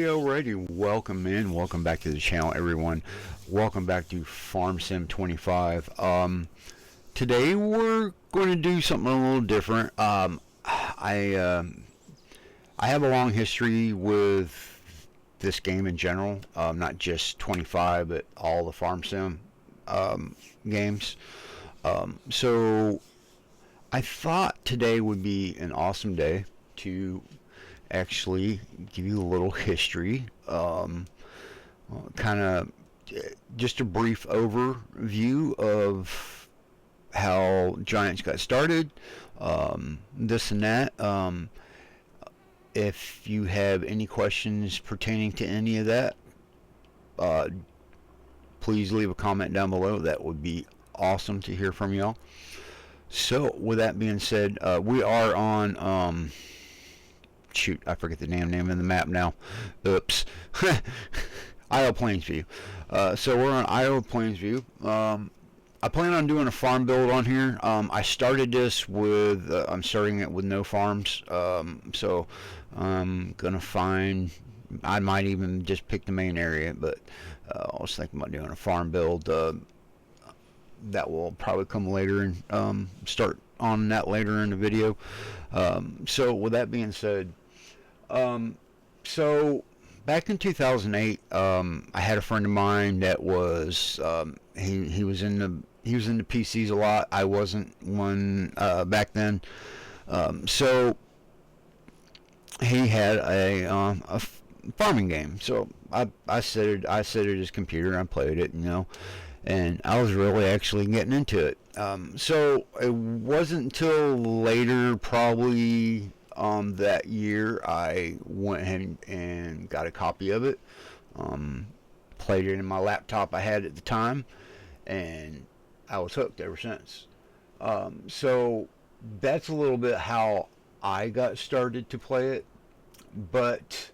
Alrighty, welcome back to the channel, everyone. Welcome back to Farm Sim 25. Today we're going to do something a little different. I have a long history with this game in general, not just 25, but all the Farm Sim games. So I thought today would be an awesome day to actually give you a little history, kind of just a brief overview of how Giants got started, this and that. If you have any questions pertaining to any of that, uh, please leave a comment down below. That would be awesome to hear from y'all. So with that being said, we are on shoot, I forget the damn name of the map now. Oops. Isle Plainsview. So we're on Isle Plainsview. I plan on doing a farm build on here. I started this with, I'm starting it with no farms. So I'm gonna find, I might even just pick the main area, but I was thinking about doing a farm build. That will probably come later and start on that later in the video. So with that being said, so back in 2008, I had a friend of mine that was he was into PCs a lot. I wasn't one back then. So he had a farming game. So I set it his computer. I played it, and I was really actually getting into it. So it wasn't until later, probably that year, I went ahead and got a copy of it. Played it in my laptop I had at the time, and I was hooked ever since. So that's a little bit how I got started to play it. But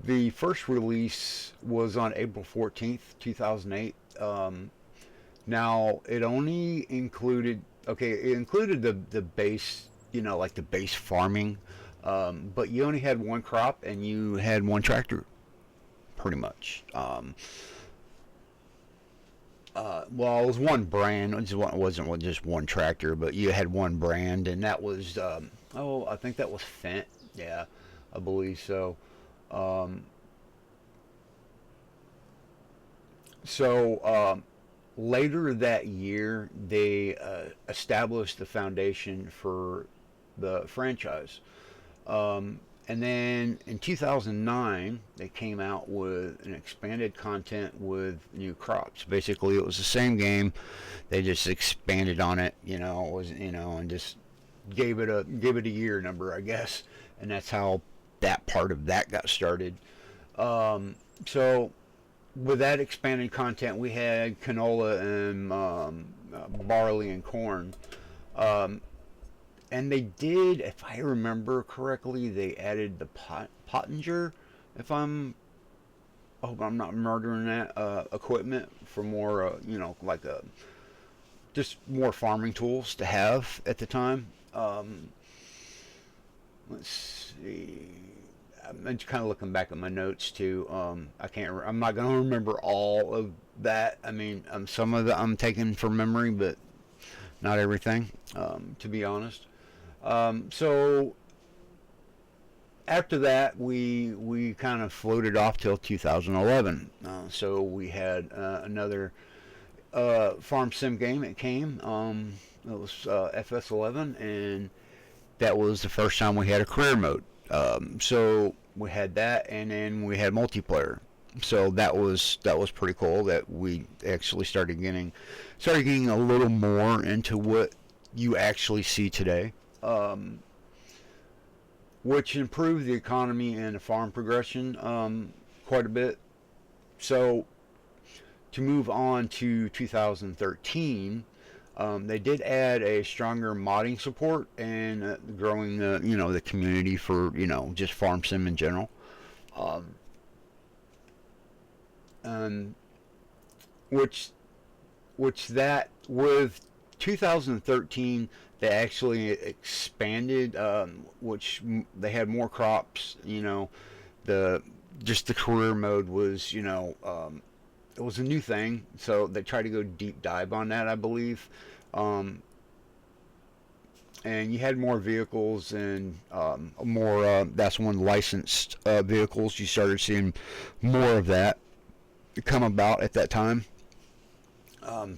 the first release was on April 14th, 2008. Now it only included, it included the base, like the base farming, but you only had one crop and you had one tractor, pretty much. Well, it was one brand. It wasn't just one tractor, but you had one brand, and that was, I think that was Fent. Yeah, I believe so. Later that year, they established the foundation for the franchise. And then in 2009, they came out with an expanded content with new crops. Basically, it was the same game. They just expanded on it, and just gave it a year number, I guess. And that's how that part of that got started. So with that expanded content, we had canola and barley and corn. And they did, if I remember correctly, they added the pottinger, if I hope I'm not murdering that, equipment for more, just more farming tools to have at the time. Let's see. I'm just kind of looking back at my notes too. I'm not going to remember all of that. I mean, some of it I'm taking from memory, but not everything, to be honest. So after that, we kind of floated off till 2011. So we had another farm sim game. It came. It was FS11, and that was the first time we had a career mode. So we had that, and then we had multiplayer. So that was pretty cool. That we actually started getting a little more into what you actually see today. Which improved the economy and the farm progression quite a bit. So to move on to 2013, they did add a stronger modding support and growing the community for just farm sim in general. Which that with 2013 they actually expanded, which they had more crops. The just the career mode was, it was a new thing, so they tried to go deep dive on that, I believe. Um, and you had more vehicles and more. That's when licensed vehicles. You started seeing more of that come about at that time.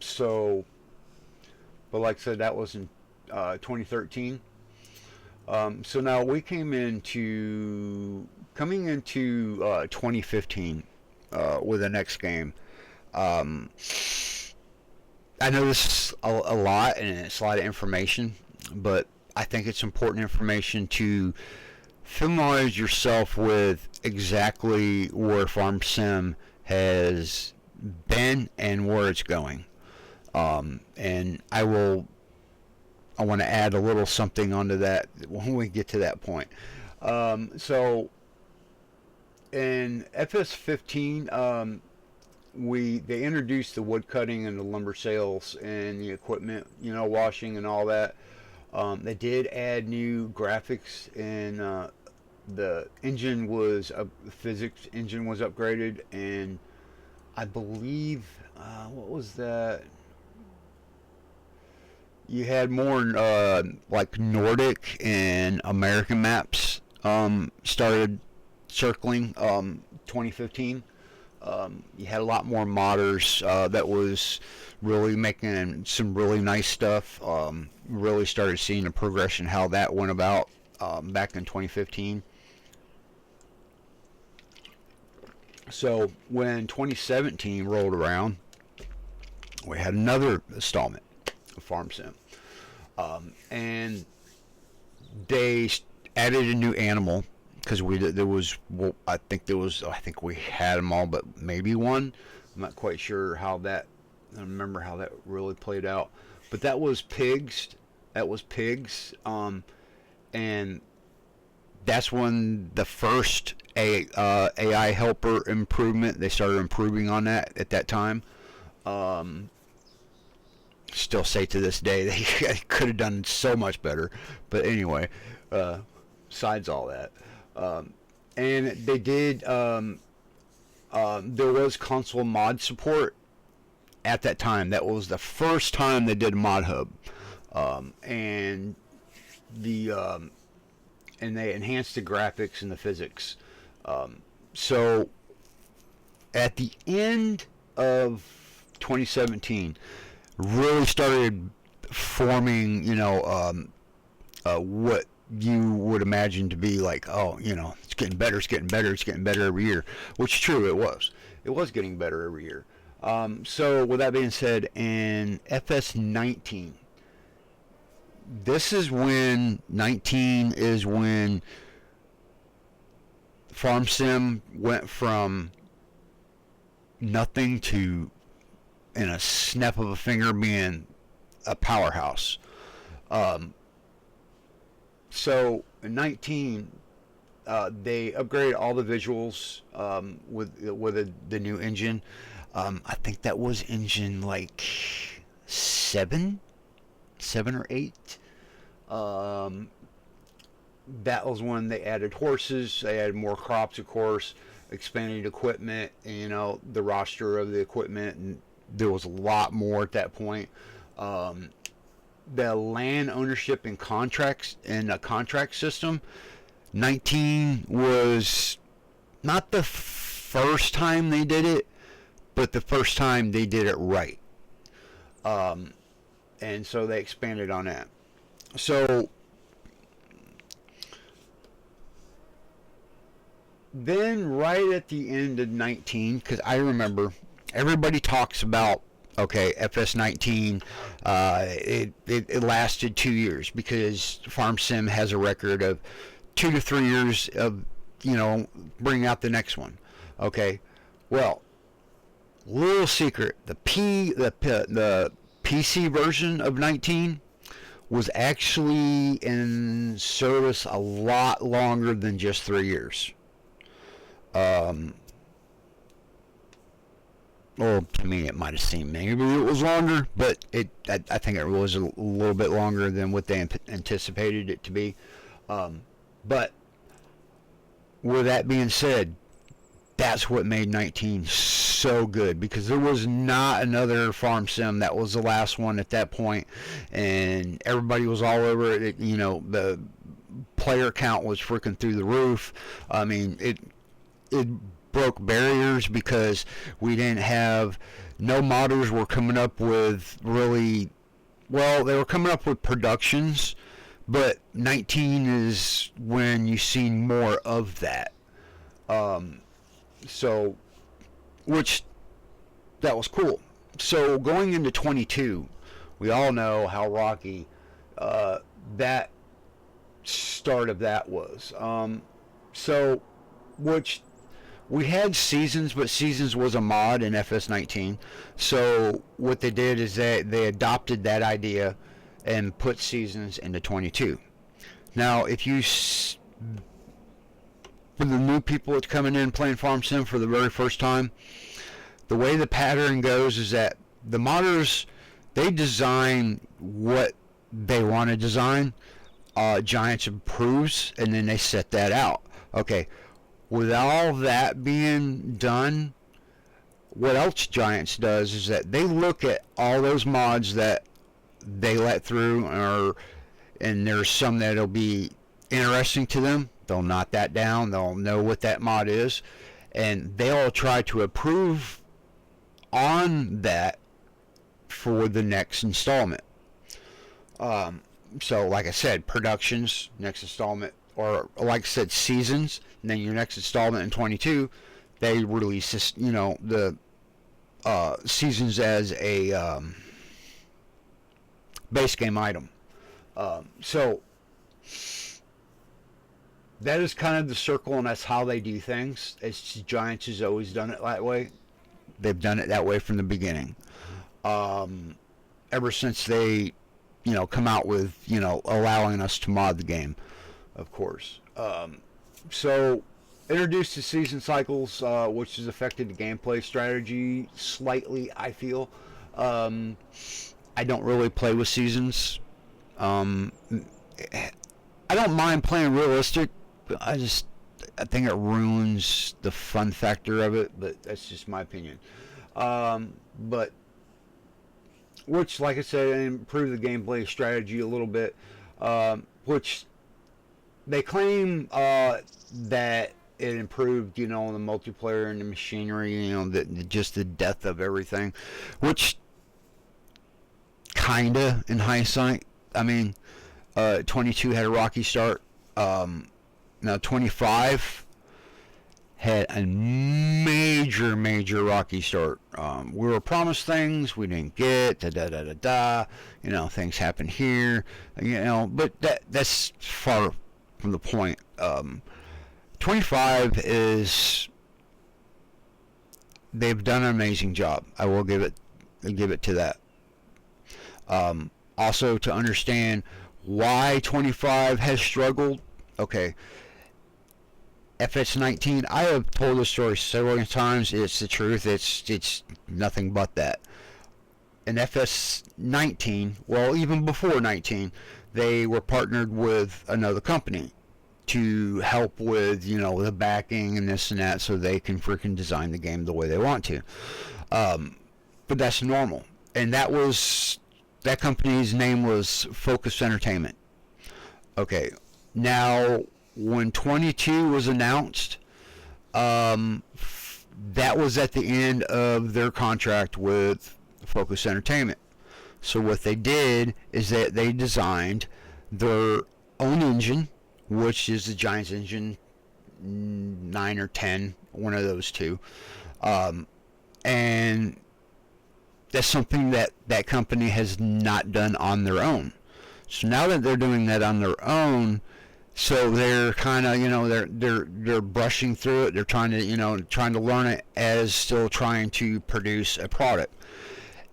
So, but like I said, that was in 2013. So now we coming into 2015 with the next game. Um, I know this is a lot and it's a lot of information, but I think it's important information to familiarize yourself with exactly where Farm Sim has been and where it's going. And I want to add a little something onto that when we get to that point. So in FS15, they introduced the wood cutting and the lumber sales and the equipment, washing and all that. They did add new graphics, and the engine was the physics engine was upgraded, and I believe what was that? You had more like Nordic and American maps started circling 2015. You had a lot more modders that was really making some really nice stuff. Really started seeing the progression how that went about back in 2015. So when 2017 rolled around, we had another installment of Farm Sim, and they added a new animal because I think we had them all, but maybe one. I'm not quite sure how that. I don't remember how that really played out, but that was pigs. That was pigs, and that's when the first AI helper improvement. They started improving on that at that time. Still say to this day they could have done so much better, but anyway, besides all that. And they did. There was console mod support at that time. That was the first time they did a mod hub, and and they enhanced the graphics and the physics. So at the end of 2017, really started forming, what you would imagine to be like, oh, it's getting better, it's getting better, it's getting better every year. Which is true, it was. It was getting better every year. So with that being said, in FS19, this is when 19 is when Farm Sim went from nothing to, in a snap of a finger, being a powerhouse. So in 19, they upgraded all the visuals with the new engine. I think that was engine like 7 or 8. That was when they added horses. They added more crops, of course, expanded equipment. The roster of the equipment, and there was a lot more at that point. The land ownership and contracts and a contract system. 19 was not the first time they did it, but the first time they did it right. And so they expanded on that. So then right at the end of 19, because I remember everybody talks about, okay, FS19, it lasted 2 years because Farm Sim has a record of 2 to 3 years of, bringing out the next one. Okay, well, little secret, the PC version of 19 was actually in service a lot longer than just 3 years. Well, to me, it might have seemed maybe it was longer, but I think it was a little bit longer than what they anticipated it to be. But with that being said, that's what made 19 so good, because there was not another farm sim that was the last one at that point, and everybody was all over it. You know, the player count was freaking through the roof. I mean, it broke barriers because we didn't have, no modders were coming up with really, well, they were coming up with productions, but 19 is when you see more of that. So, which, that was cool. So going into 22, we all know how rocky that start of that was. So, which, we had Seasons, but Seasons was a mod in FS19. So what they did is they adopted that idea and put Seasons into 22. Now, if you, for the new people that's coming in playing Farm Sim for the very first time, the way the pattern goes is that the modders, they design what they want to design. Giants approves, and then they set that out. Okay, with all that being done, what else Giants does is that they look at all those mods that they let through, and there's some that'll be interesting to them. They'll knock that down. They'll know what that mod is, and they'll try to approve on that for the next installment. So, like I said, productions, next installment, or like I said, Seasons, and then your next installment in 22, they release this, you know, the Seasons as a base game item. So that is kind of the circle, and that's how they do things. It's Giants has always done it that way. They've done it that way from the beginning. Ever since they, you know, come out with, you know, allowing us to mod the game, of course. So, introduced to season cycles, which has affected the gameplay strategy slightly, I feel. I don't really play with seasons. I don't mind playing realistic, but I think it ruins the fun factor of it, but that's just my opinion. But, which, like I said, improved the gameplay strategy a little bit, which they claim that it improved, you know, the multiplayer and the machinery, you know, just the depth of everything, which kinda, in hindsight, I mean, 22 had a rocky start. Now 25 had a major rocky start. We were promised things we didn't get. You know, things happen here. You know, but that's far from the point. 25 is, they've done an amazing job. I will give it to that. Also, to understand why 25 has struggled. Okay. FS19, I have told this story several times. It's the truth. It's nothing but that. In FS19, well, even before 19, they were partnered with another company to help with, you know, the backing and this and that, so they can freaking design the game the way they want to. But that's normal. And that company's name was Focus Entertainment. Okay, now when 22 was announced, that was at the end of their contract with Focus Entertainment. So what they did is that they designed their own engine, which is the Giants engine 9 or 10, one of those two. And that's something that company has not done on their own. So now that they're doing that on their own, so they're kind of, you know, they're brushing through it. They're trying to learn it as still trying to produce a product.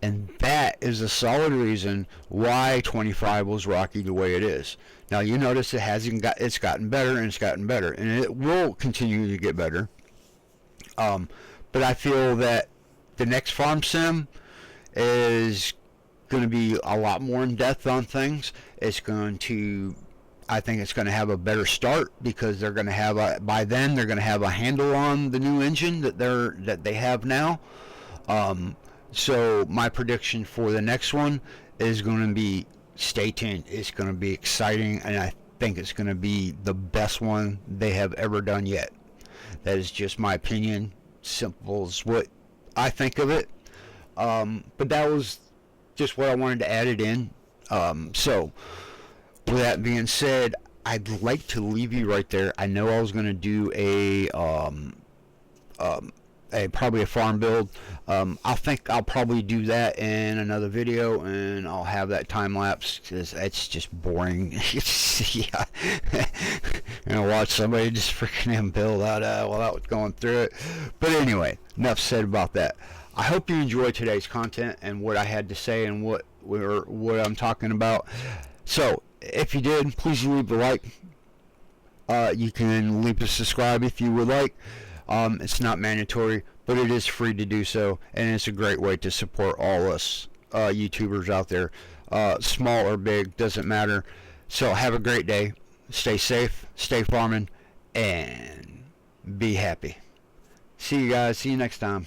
And that is a solid reason why 25 was rocky the way it is. Now you notice it's gotten better and it's gotten better, and it will continue to get better. But I feel that the next Farm Sim is going to be a lot more in depth on things. It's going to, I think it's going to have a better start because they're going to have by then they're going to have a handle on the new engine that they have now. So my prediction for the next one is going to be, stay tuned. It's going to be exciting, and I think it's going to be the best one they have ever done yet. That is just my opinion. Simple as what I think of it. But that was just what I wanted to add it in. So with that being said, I'd like to leave you right there. I know I was going to do probably a farm build. I think I'll probably do that in another video, and I'll have that time lapse because it's just boring. Yeah, and I watch somebody just freaking build out while I was going through it. But anyway, enough said about that. I hope you enjoyed today's content and what I had to say and what I'm talking about. So if you did, please leave a like. You can leave a subscribe if you would like. It's not mandatory, but it is free to do so, and it's a great way to support all us YouTubers out there, small or big, doesn't matter. So have a great day, stay safe, stay farming, and be happy. See you guys, see you next time.